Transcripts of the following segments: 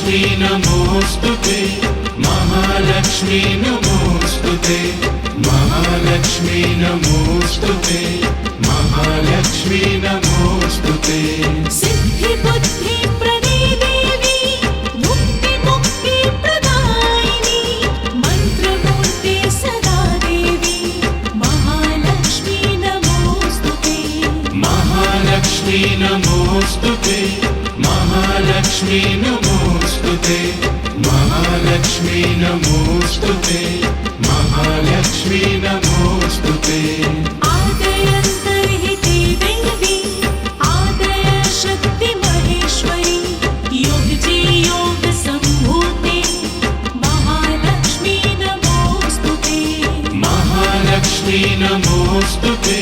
महालक्ष्मी नमोस्तुते महालक्ष्मी नमोस्तुते महालक्ष्मी नमोस्तुते महालक्ष्मी नमोस्तुते सिद्धि बुद्धि प्रदे देवी मुक्ति मुक्ति प्रदायिनी मंत्रमूर्ते सदा देवी महालक्ष्मी नमोस्तुते महालक्ष्मी नमोस्तुते महालक्ष्मी नमोस्तुते महालक्ष्मी नमोस्तुते महालक्ष्मी नमोस्तुते आदयन्तर्हिते देवी आदय शक्ति महेश्वरी योगजे योग संभूते महालक्ष्मी नमोस्तुते महालक्ष्मी नमोस्तुते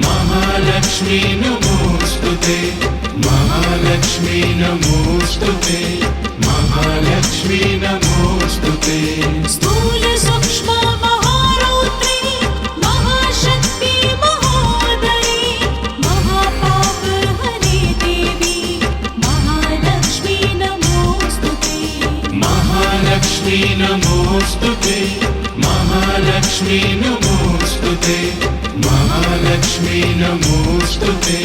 महालक्ष्मी नमोस्तुते महालक्ष्मी नमोस्तुते महालक्ष्मी नमोस्तुते स्थूल सूक्ष्म महारौद्रे महाशक्ति महोदरे महापापहरे देवी महालक्ष्मी नमोस्तुते महालक्ष्मी नमोस्तुते महालक्ष्मी नमोस्तुते महालक्ष्मी नमोस्तुते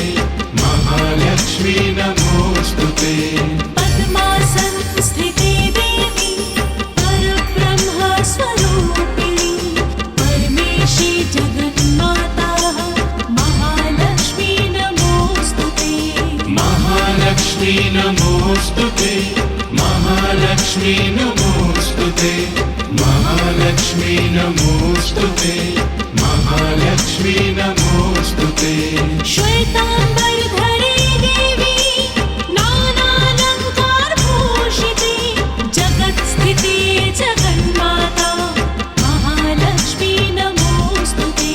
महालक्ष्मी नमोस्तुते पद्मासन स्थिते देवी परब्रह्म स्वरूपिणी परमेशी जगन्माता महालक्ष्मी नमोस्तुते महालक्ष्मी नमोस्तुते महालक्ष्मी नमोस्तुते महालक्ष्मी नमोस्तुते महालक्ष्मी नमोस्तुते श्वेतांबरधरे देवी नानालंकारभूषिते जगत्स्थिते जगन्माता महालक्ष्मी नमोस्तुते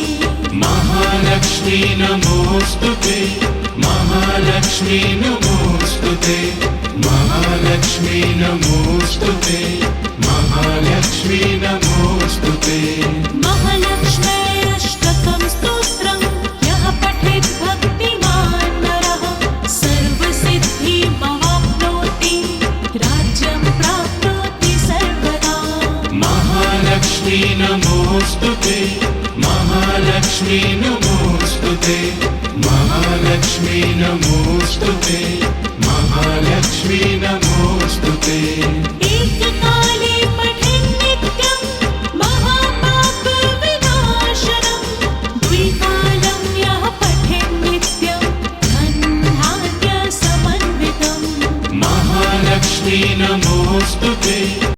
महालक्ष्मी नमोस्तुते महालक्ष्मी नमोस्तुते महालक्ष्मी नमोस्तुते महालक्ष्मी नमोस्तुते महालक्ष्म्यष्टकं स्तोत्रं यः पठेत् भक्तिमान् नरः सर्वसिद्धिमवाप्नोति राज्यं प्राप्नोति सर्वदा महालक्ष्मी नमोस्तुते महालक्ष्मी नमोस्तुते महालक्ष्मी नमोस्तुते महालक्ष्मी नमोस्तुते एककाले पठेन् नित्यं महापापविनाशनं द्विकालं यः पठेन् नित्यं धनधान्यसमन्वितम् महालक्ष्मी नमोस्तुते